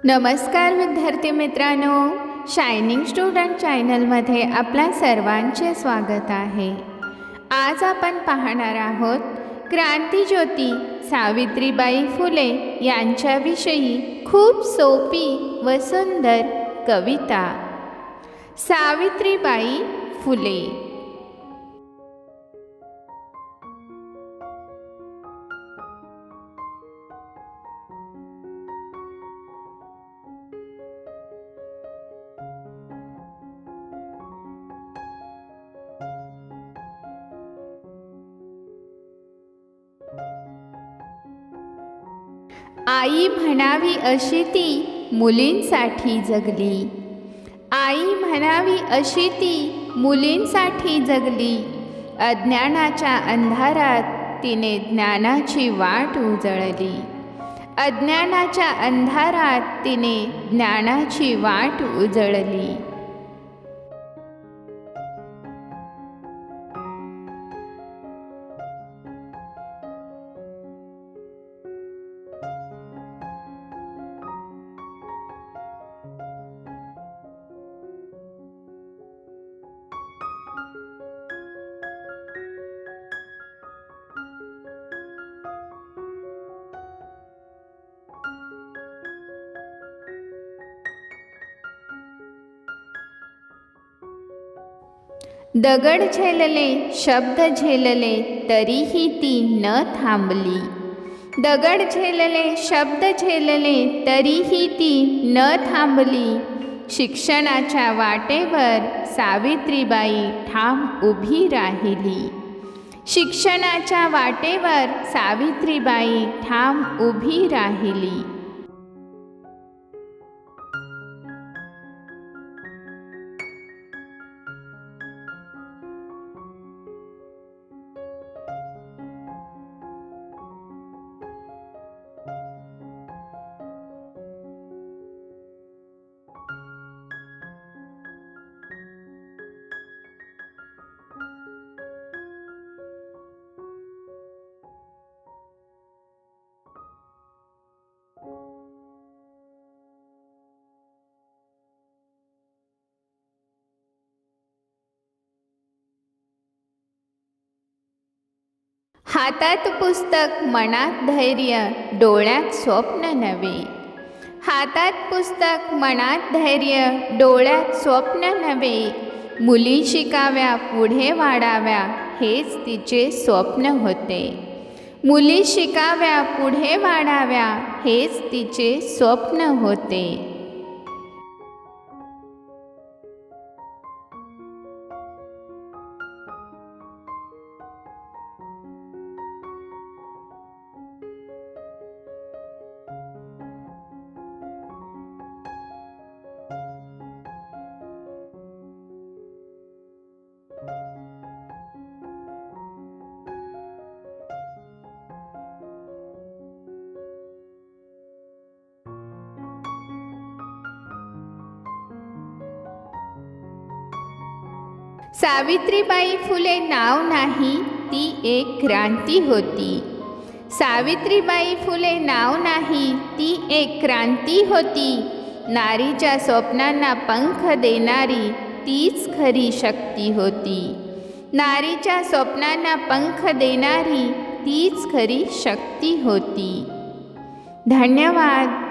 नमस्कार विद्यार्थी मित्रांनो, शायनिंग स्टुडंट चॅनलमध्ये आपल्या सर्वांचे स्वागत आहे। आज आपण पाहणार आहोत क्रांतिज्योती सावित्रीबाई फुले यांच्याविषयी खूप सोपी व सुंदर कविता। सावित्रीबाई फुले। आई म्हणावी अशी ती मुलींसाठी जगली। आई म्हणावी अशी ती मुलींसाठी जगली। अज्ञानाच्या अंधारात तिने ज्ञानाची वाट उजळली। अज्ञानाच्या अंधारात तिने ज्ञानाची वाट उजळली। दगड झेलले, शब्द झेलले, तरीही ती न थांबली। दगड झेलले, शब्द झेलले, तरीही ती न थांबली। शिक्षणाच्या वाटेवर सावित्रीबाई ठाम उभी राहिली। शिक्षणाच्या वाटेवर सावित्रीबाई ठाम उभी राहिली। हातात पुस्तक, मनात धैर्य, डोळ्यात स्वप्न नवे। हातात पुस्तक, मनात धैर्य, डोळ्यात स्वप्न नवे। मुली शिकाव्या, पुढे वाढाव्या, हेच तिचे स्वप्न होते। मुली शिकाव्या, पुढे वाढाव्या, हेच तिचे स्वप्न होते। सावित्रीबाई फुले नाव नाही, ती एक क्रांती होती। सावित्रीबाई फुले नाव नाही, ती एक क्रांती होती। नारीच्या स्वप्नांना पंख देणारी तीच खरी शक्ती होती। नारीच्या स्वप्नांना पंख देणारी तीच खरी शक्ती होती। धन्यवाद।